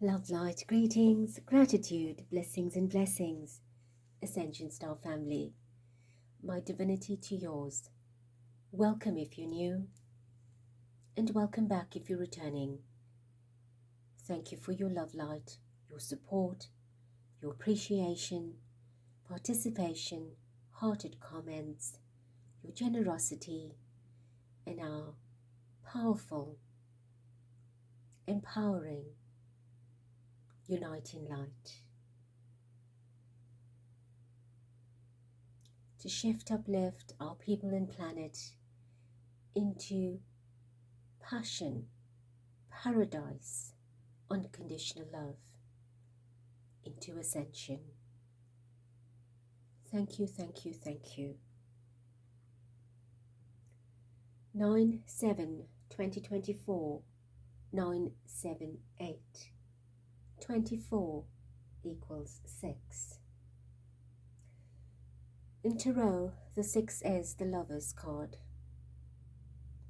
Love, light, greetings, gratitude, blessings and blessings, Ascension Star family, my divinity to yours. Welcome if you're new, and welcome back if you're returning. Thank you for your love light, your support, your appreciation, participation, hearted comments, your generosity, and our powerful, empowering, uniting light. To shift, uplift our people and planet into passion, paradise, unconditional love, into ascension. Thank you, thank you, thank you. 9/7/2024, 978. 24 equals 6. In Tarot, the 6 is the Lover's card.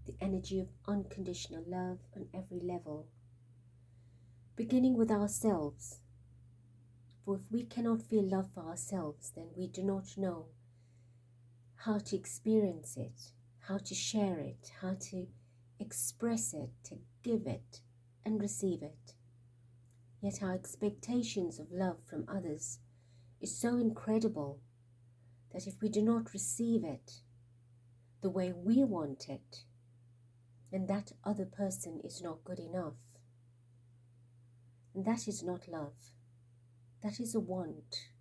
The energy of unconditional love on every level, beginning with ourselves. For if we cannot feel love for ourselves, then we do not know how to experience it, how to share it, how to express it, to give it and receive it. Yet our expectations of love from others is so incredible that if we do not receive it the way we want it, then that other person is not good enough. And that is not love. That is a want.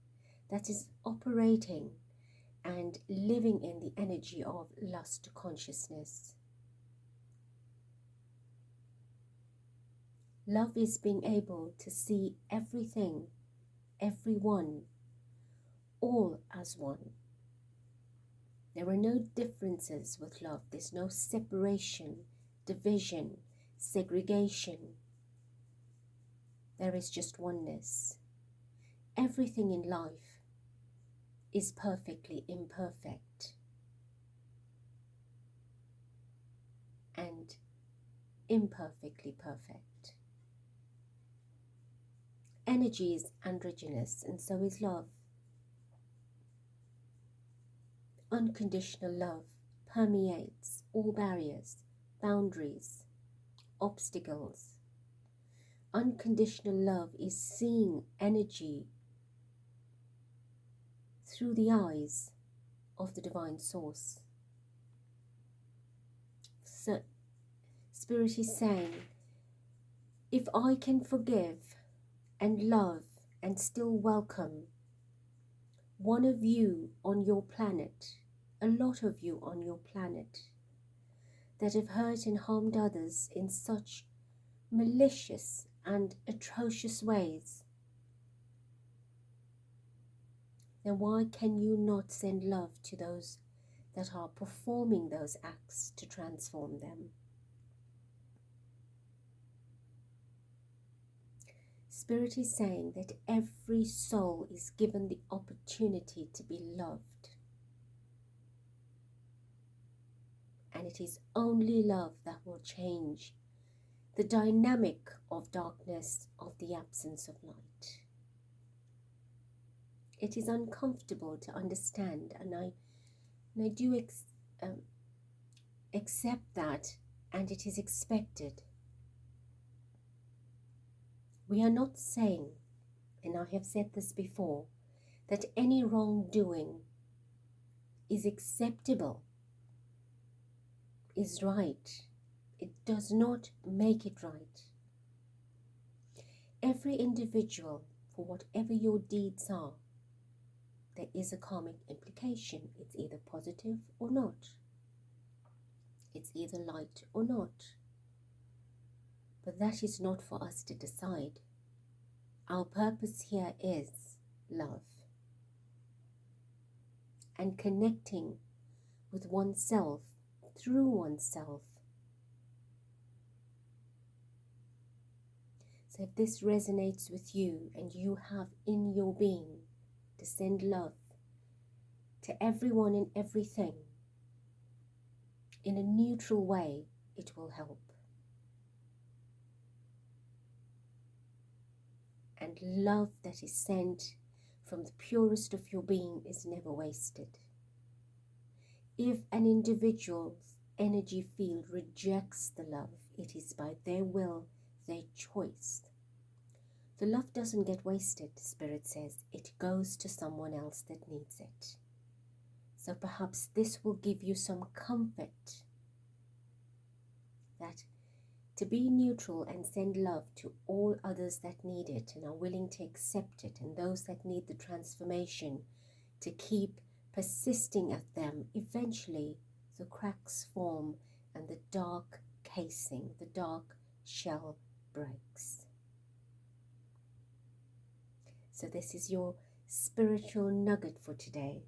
That is operating and living in the energy of lust consciousness. Love is being able to see everything, everyone, all as one. There are no differences with love. There's no separation, division, segregation. There is just oneness. Everything in life is perfectly imperfect and imperfectly perfect. Energy is androgynous, and so is love. Unconditional love permeates all barriers, boundaries, obstacles. Unconditional love is seeing energy through the eyes of the divine source. So, Spirit is saying, if I can forgive and love and still welcome one of you on your planet, a lot of you on your planet, that have hurt and harmed others in such malicious and atrocious ways, then why can you not send love to those that are performing those acts to transform them? Spirit is saying that every soul is given the opportunity to be loved. And it is only love that will change the dynamic of darkness, of the absence of light. It is uncomfortable to understand, and I do accept that, and it is expected. We are not saying, and I have said this before, that any wrongdoing is acceptable, is right. It does not make it right. Every individual, for whatever your deeds are, there is a karmic implication. It's either positive or not. It's either light or not. But that is not for us to decide. Our purpose here is love and connecting with oneself through oneself. So if this resonates with you and you have in your being to send love to everyone and everything in a neutral way, it will help. and love that is sent from the purest of your being is never wasted. If an individual's energy field rejects the love, it is by their will, their choice. The love doesn't get wasted, Spirit says. It goes to someone else that needs it. So perhaps this will give you some comfort that to be neutral and send love to all others that need it and are willing to accept it, and those that need the transformation, to keep persisting at them, eventually the cracks form and the dark casing, the dark shell breaks. So this is your spiritual nugget for today.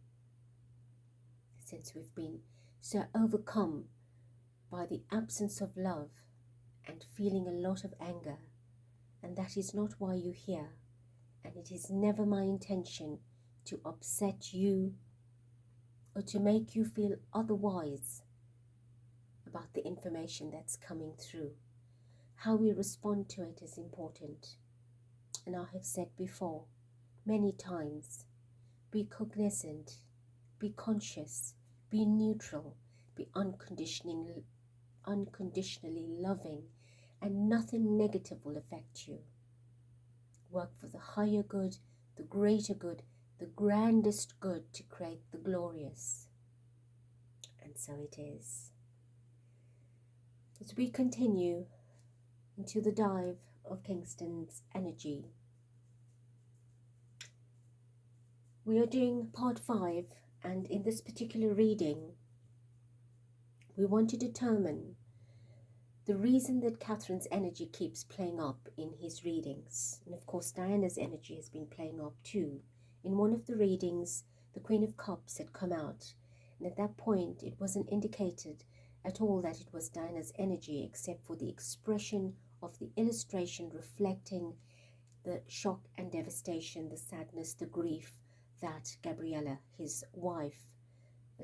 Since we've been so overcome by the absence of love and feeling a lot of anger, and that is not why you're here, and it is never my intention to upset you or to make you feel otherwise about the information that's coming through. How we respond to it is important. And I have said before, many times, be cognizant, be conscious, be neutral, be unconditionally loving, and nothing negative will affect you. Work for the higher good, the greater good, the grandest good to create the glorious. And so it is. As we continue into the dive of Kingston's energy, we are doing part 5, and in this particular reading, we want to determine the reason that Catherine's energy keeps playing up in his readings. And of course, Diana's energy has been playing up too. In one of the readings, the Queen of Cups had come out, and at that point, it wasn't indicated at all that it was Diana's energy, except for the expression of the illustration reflecting the shock and devastation, the sadness, the grief that Gabriella, his wife,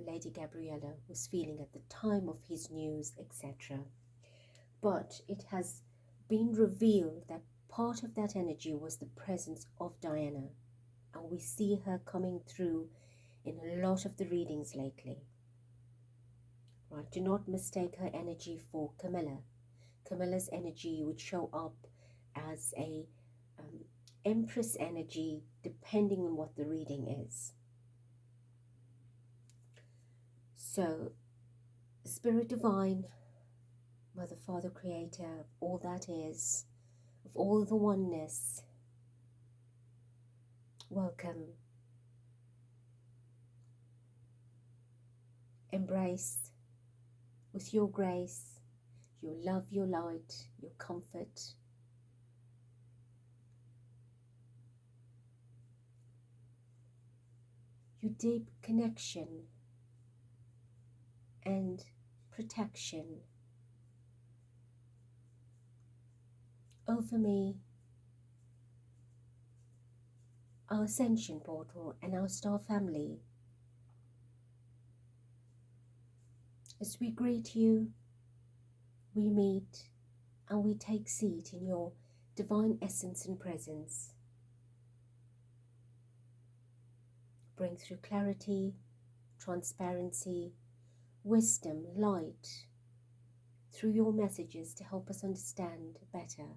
Lady Gabriella, was feeling at the time of his news, etc. But it has been revealed that part of that energy was the presence of Diana, and we see her coming through in a lot of the readings lately. Right? Do not mistake her energy for Camilla. Camilla's energy would show up as a Empress energy, depending on what the reading is. So, Spirit Divine, Mother, Father, Creator, of all that is, of all the oneness, welcome. Embrace with your grace, your love, your light, your comfort, your deep connection and protection over me, our Ascension Portal, and our star family. As we greet you, we meet and we take seat in your divine essence and presence. Bring through clarity, transparency, wisdom, light, through your messages to help us understand better.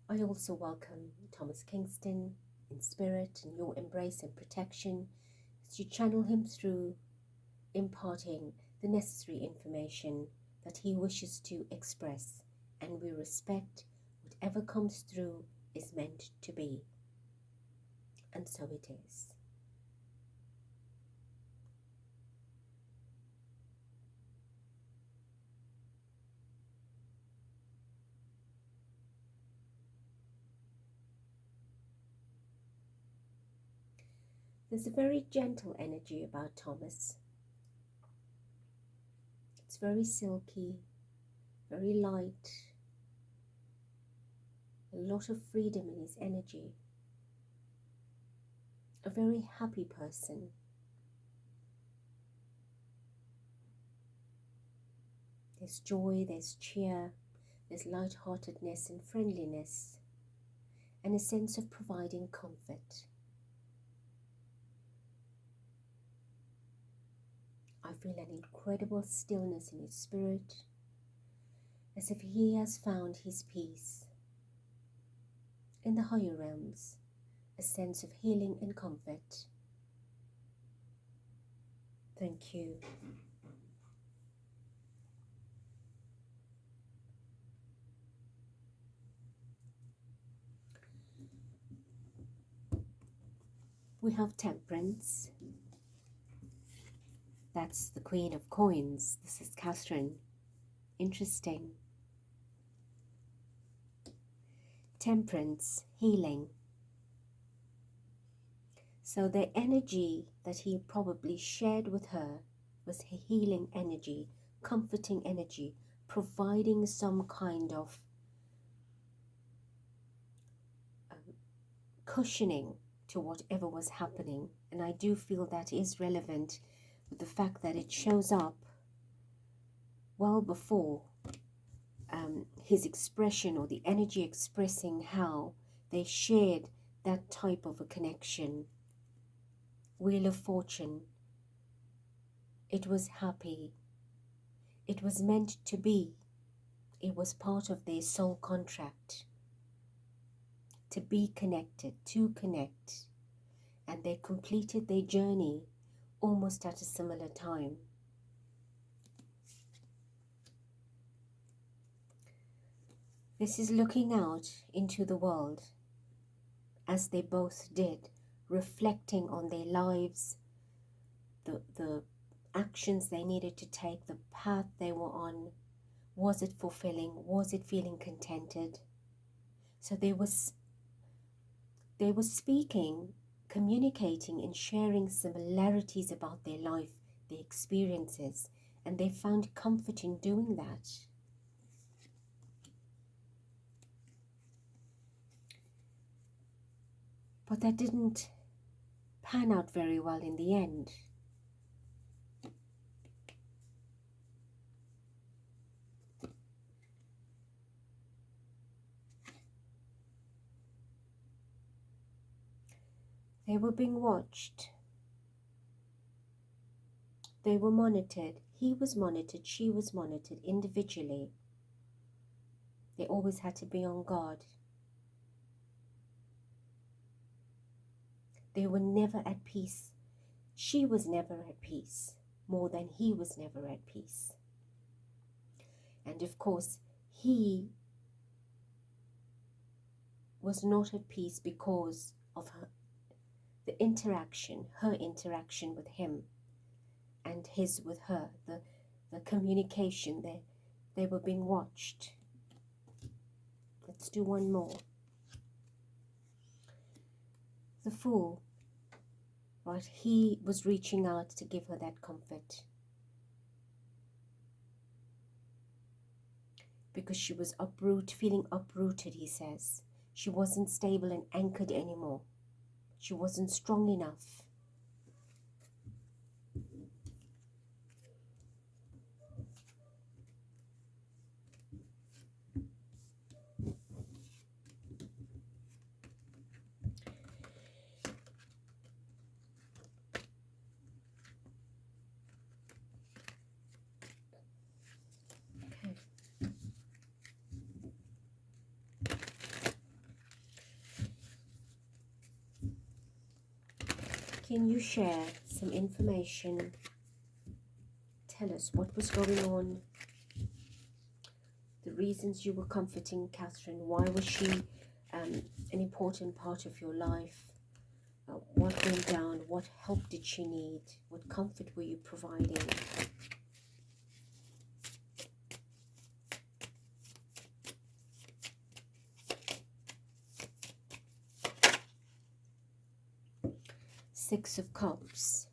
I also welcome Thomas Kingston in spirit and your embrace and protection as you channel him through, imparting the necessary information that he wishes to express, and we respect whatever comes through is meant to be. And so it is. There's a very gentle energy about Thomas. It's very silky, very light, a lot of freedom in his energy. A very happy person. There's joy, there's cheer, there's lightheartedness and friendliness and a sense of providing comfort. I feel an incredible stillness in his spirit, as if he has found his peace. In the higher realms, a sense of healing and comfort. Thank you. We have Temperance. That's the Queen of Coins. This is Catherine. Interesting. Temperance, healing. So the energy that he probably shared with her was healing energy, comforting energy, providing some kind of cushioning to whatever was happening. And I do feel that is relevant with the fact that it shows up well before his expression, or the energy expressing how they shared that type of a connection. Wheel of Fortune. It was happy. It was meant to be. It was part of their soul contract to be connected, to connect. And they completed their journey almost at a similar time. This is looking out into the world, as they both did, reflecting on their lives, the actions they needed to take, the path they were on. Was it fulfilling? Was it feeling contented? So they were speaking, communicating and sharing similarities about their life, their experiences, and they found comfort in doing that. But that didn't pan out very well in the end. They were being watched. They were monitored. He was monitored. She was monitored individually. They always had to be on guard. They were never at peace. She was never at peace, more than he was never at peace. And of course, he was not at peace because of her interaction with him, and his with her, the communication. They were being watched. Let's do one more. The Fool. Right, he was reaching out to give her that comfort, because she was feeling uprooted, he says. She wasn't stable and anchored anymore. She wasn't strong enough. Can you share some information? Tell us what was going on, the reasons you were comforting Catherine. Why was she an important part of your life? What went down? What help did she need? What comfort were you providing? Six of Cups.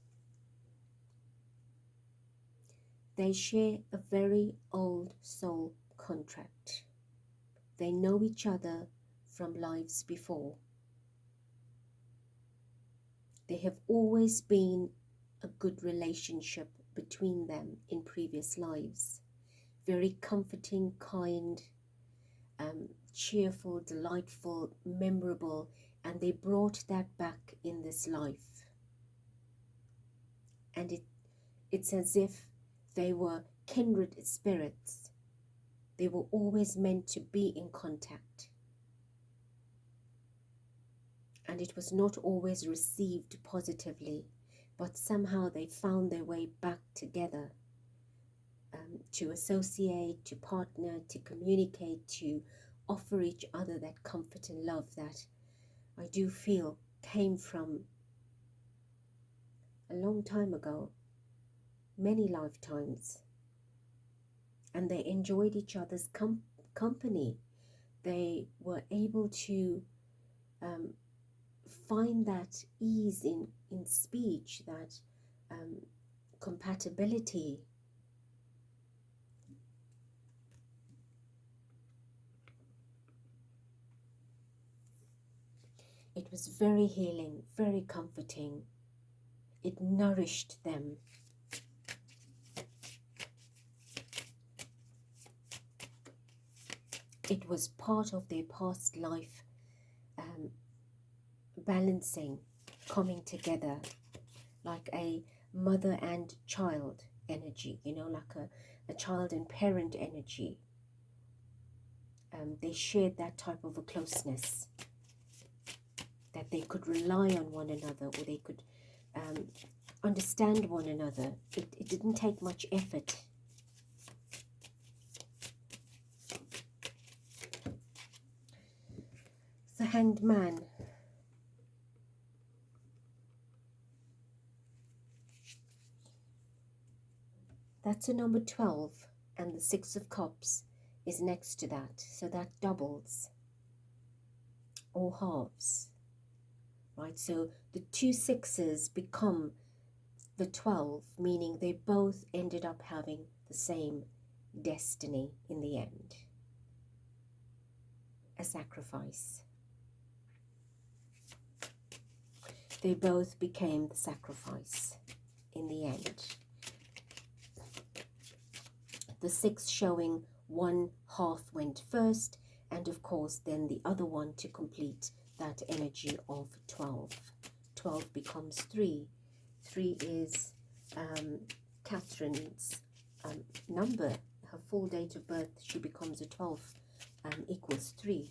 They share a very old soul contract. They know each other from lives before. There have always been a good relationship between them in previous lives. Very comforting, kind, cheerful, delightful, memorable, and they brought that back in this life. And it's as if they were kindred spirits. They were always meant to be in contact. And it was not always received positively, but somehow they found their way back together, to associate, to partner, to communicate, to offer each other that comfort and love that I do feel came from a long time ago, many lifetimes. And they enjoyed each other's company. They were able to find that ease in speech, that compatibility. It was very healing, very comforting. It nourished them. It was part of their past life balancing, coming together, like a mother and child energy, you know, like a child and parent energy. They shared that type of a closeness, that they could rely on one another, or they could understand one another. It didn't take much effort. The Hanged Man. That's a number 12, and the 6 of Cups is next to that, so that doubles or halves, right? So the 2 sixes become the 12, meaning they both ended up having the same destiny in the end, a sacrifice. They both became the sacrifice in the end. The 6 showing one half went first, and of course then the other one to complete that energy of 12. 12 becomes 3. 3 is Catherine's number, her full date of birth. She becomes a 12, equals 3.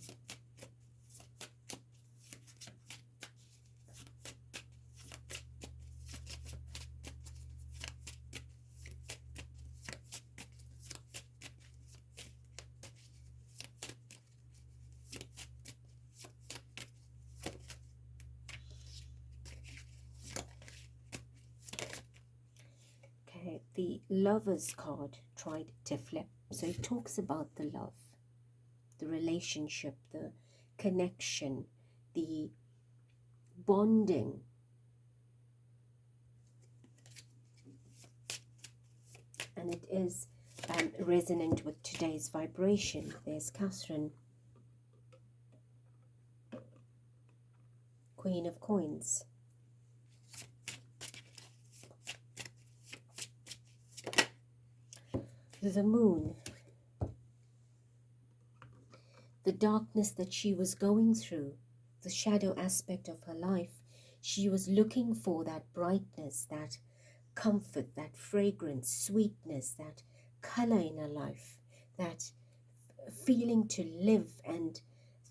The Lover's card tried to flip. So it talks about the love, the relationship, the connection, the bonding. And it is resonant with today's vibration. There's Catherine, Queen of Coins. The Moon. The darkness that she was going through, the shadow aspect of her life, she was looking for that brightness, that comfort, that fragrance, sweetness, that color in her life, that feeling to live and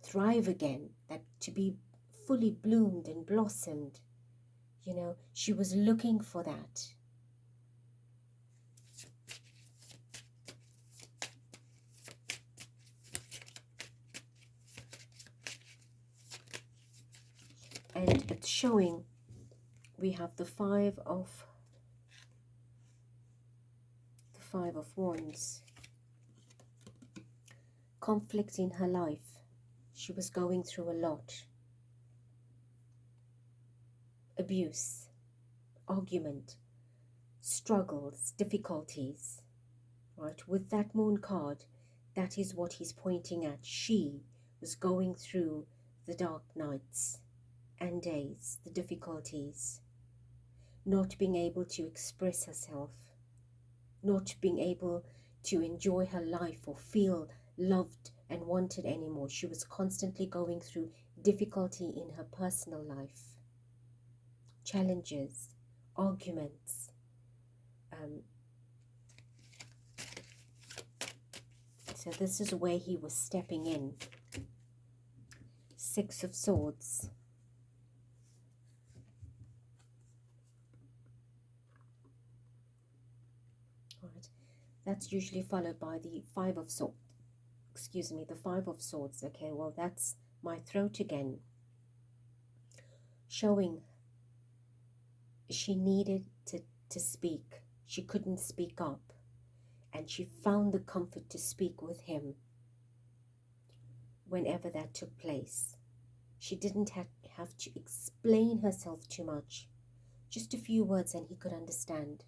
thrive again, that to be fully bloomed and blossomed. You know, she was looking for that. And it's showing, we have the five of Wands. Conflict in her life. She was going through a lot. Abuse, argument, struggles, difficulties. Right? With that Moon card, that is what he's pointing at. She was going through the dark nights and days, the difficulties, not being able to express herself, not being able to enjoy her life or feel loved and wanted anymore. She was constantly going through difficulty in her personal life, challenges, arguments. So this is where he was stepping in. Six of Swords. All right. That's usually followed by the Five of Swords. Excuse me, the Five of Swords. Okay, well, that's my throat again. Showing she needed to speak. She couldn't speak up. And she found the comfort to speak with him whenever that took place. She didn't have to explain herself too much. Just a few words and he could understand.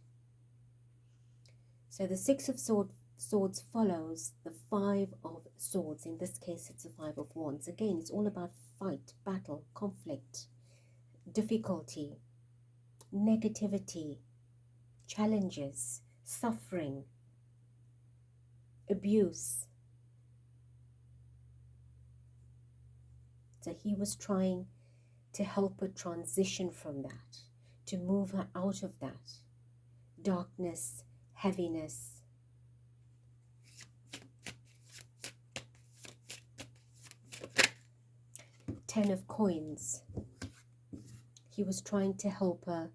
So the Six of Swords follows the Five of Swords. In this case, it's the Five of Wands. Again, it's all about fight, battle, conflict, difficulty, negativity, challenges, suffering, abuse. So he was trying to help her transition from that, to move her out of that darkness, heaviness. Ten of Coins. He was trying to help her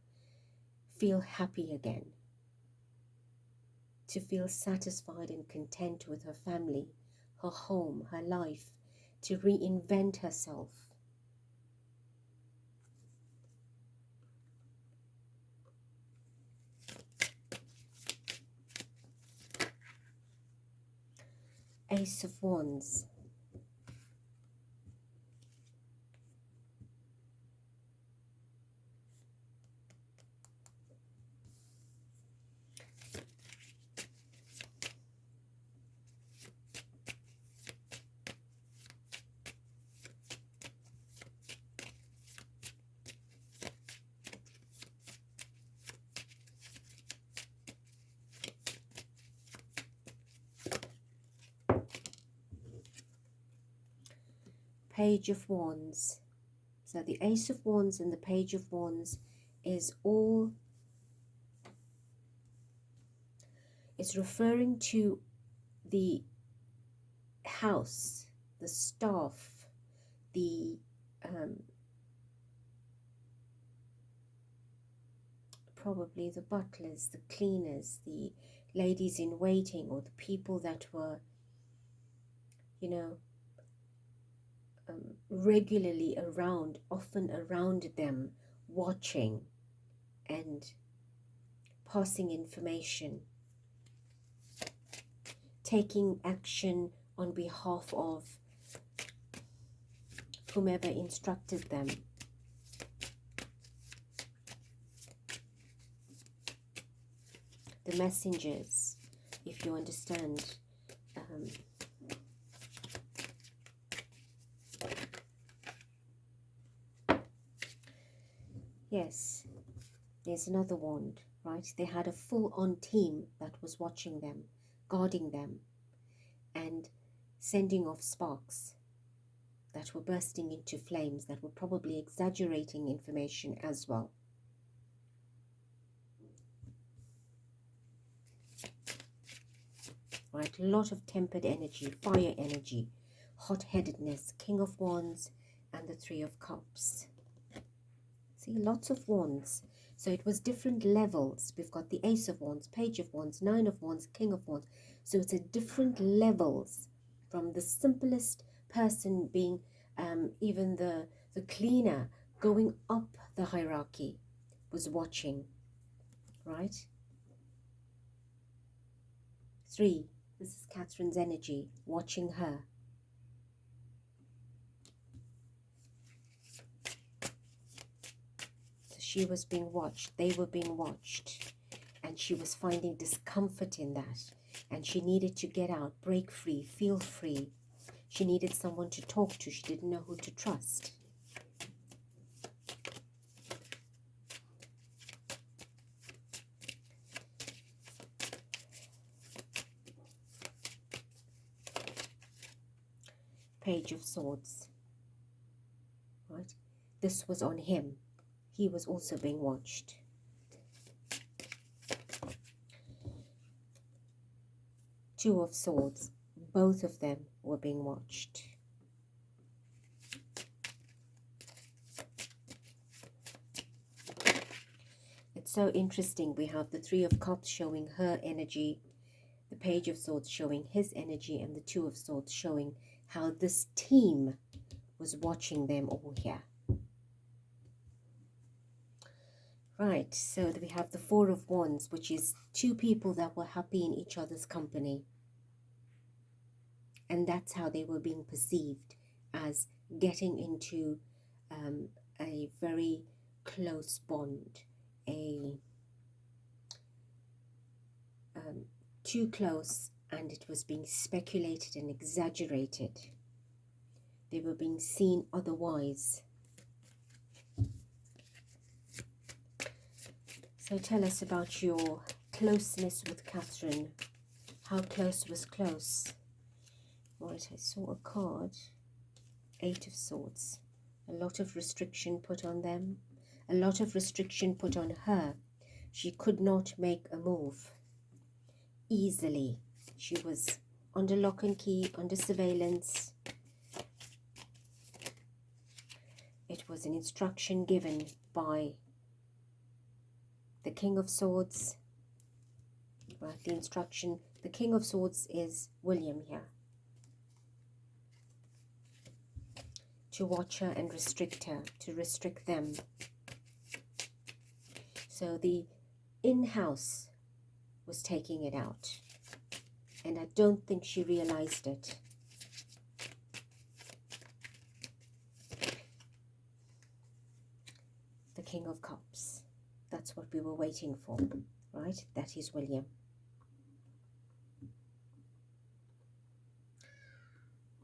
feel happy again, to feel satisfied and content with her family, her home, her life, to reinvent herself. Ace of Wands. Page of Wands. So the Ace of Wands and the Page of Wands is referring to the house, the staff, the probably the butlers, the cleaners, the ladies in waiting, or the people that were, you know, regularly around, often around them, watching and passing information, taking action on behalf of whomever instructed them. The messengers, if you understand. Yes, there's another wand, right? They had a full-on team that was watching them, guarding them, and sending off sparks that were bursting into flames, that were probably exaggerating information as well. Right, a lot of tempered energy, fire energy, hot-headedness, King of Wands, and the Three of Cups. See, lots of wands. So it was different levels. We've got the Ace of Wands, Page of Wands, Nine of Wands, King of Wands. So it's at different levels, from the simplest person being even the cleaner, going up the hierarchy, was watching, right? 3, this is Catherine's energy, watching her. So she was being watched, they were being watched, and she was finding discomfort in that, and she needed to get out, break free, feel free. She needed someone to talk to. She didn't know who to trust. Page of Swords. Right? This was on him. He was also being watched. Two of Swords. Both of them were being watched. It's so interesting. We have the Three of Cups showing her energy, the Page of Swords showing his energy, and the Two of Swords showing how this team was watching them all here. Right, so we have the Four of Wands, which is two people that were happy in each other's company. And that's how they were being perceived, as getting into a very close bond, too close, and it was being speculated and exaggerated. They were being seen otherwise. So tell us about your closeness with Catherine. How close was close? Right, I saw a card. Eight of Swords. A lot of restriction put on them. A lot of restriction put on her. She could not make a move easily. She was under lock and key, under surveillance. It was an instruction given by the King of Swords. Right, the instruction. The King of Swords is William here. To watch her and restrict her, to restrict them. So the in-house was taking it out. And I don't think she realized it. The King of Cups. That's what we were waiting for, right? That is William.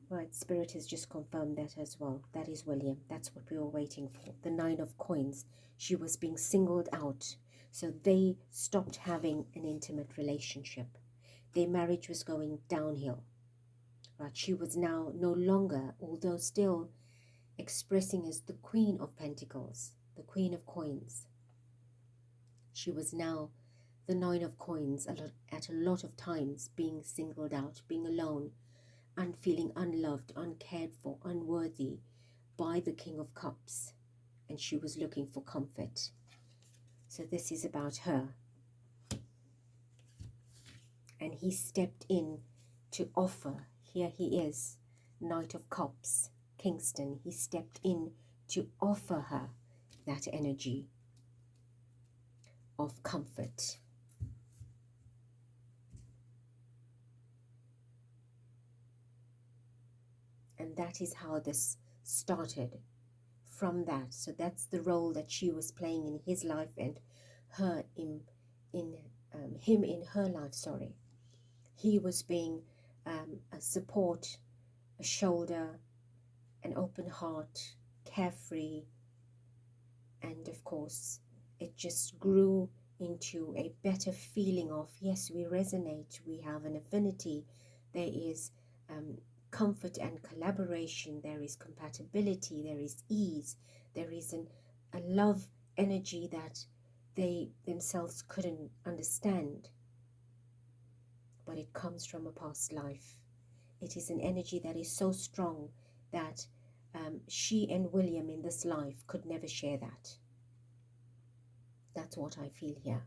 Right, Spirit has just confirmed that as well. That is William. That's what we were waiting for. The Nine of Coins. She was being singled out. So they stopped having an intimate relationship. Their marriage was going downhill. Right, she was now no longer, although still expressing as the Queen of Pentacles, the Queen of Coins. She was now the Nine of Coins at a lot of times, being singled out, being alone, and feeling unloved, uncared for, unworthy by the King of Cups. And she was looking for comfort. So this is about her. And he stepped in to offer. Here he is, Knight of Cups, Kingston. He stepped in to offer her that energy of comfort. And that is how this started, from that. So that's the role that she was playing in his life, and her him in her life, sorry. He was being a support, a shoulder, an open heart, carefree. And of course, it just grew into a better feeling of, yes, we resonate, we have an affinity, there is comfort and collaboration, there is compatibility, there is ease, there is a love energy that they themselves couldn't understand. But it comes from a past life. It is an energy that is so strong that she and William in this life could never share that. That's what I feel here.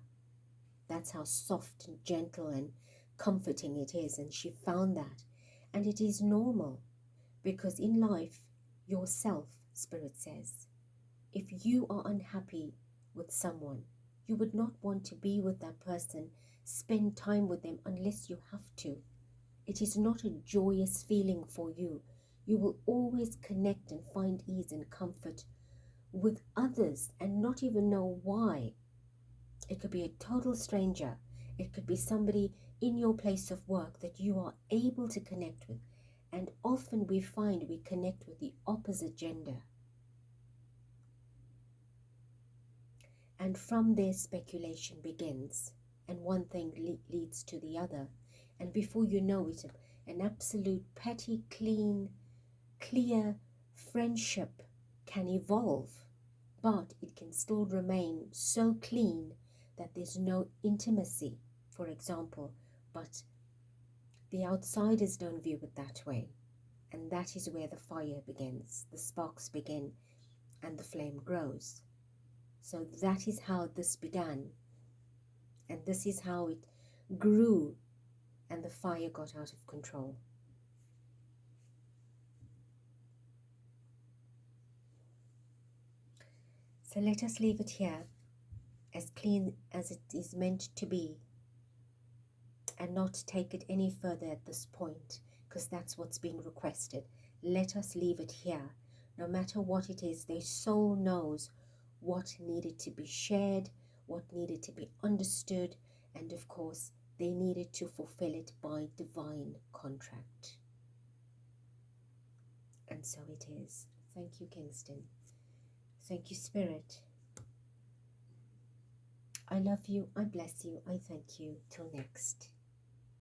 That's how soft and gentle and comforting it is. And she found that. And it is normal, because in life, yourself, Spirit says, if you are unhappy with someone, you would not want to be with that person, spend time with them unless you have to. It is not a joyous feeling for you. You will always connect and find ease and comfort with others and not even know why. It could be a total stranger. It could be somebody in your place of work that you are able to connect with. And often we find we connect with the opposite gender. And from there, speculation begins. And one thing leads to the other. And before you know it, an absolute petty, clean clear friendship can evolve, but it can still remain so clean that there's no intimacy, for example, but the outsiders don't view it that way. And that is where the fire begins, the sparks begin, and the flame grows. So that is how this began. And this is how it grew, and the fire got out of control. So let us leave it here, as clean as it is meant to be, and not take it any further at this point, because that's what's being requested. Let us leave it here. No matter what it is, their soul knows what needed to be shared, what needed to be understood, and of course, they needed to fulfill it by divine contract. And so it is. Thank you, Kingston. Thank you, Spirit. I love you, I bless you, I thank you. Till next.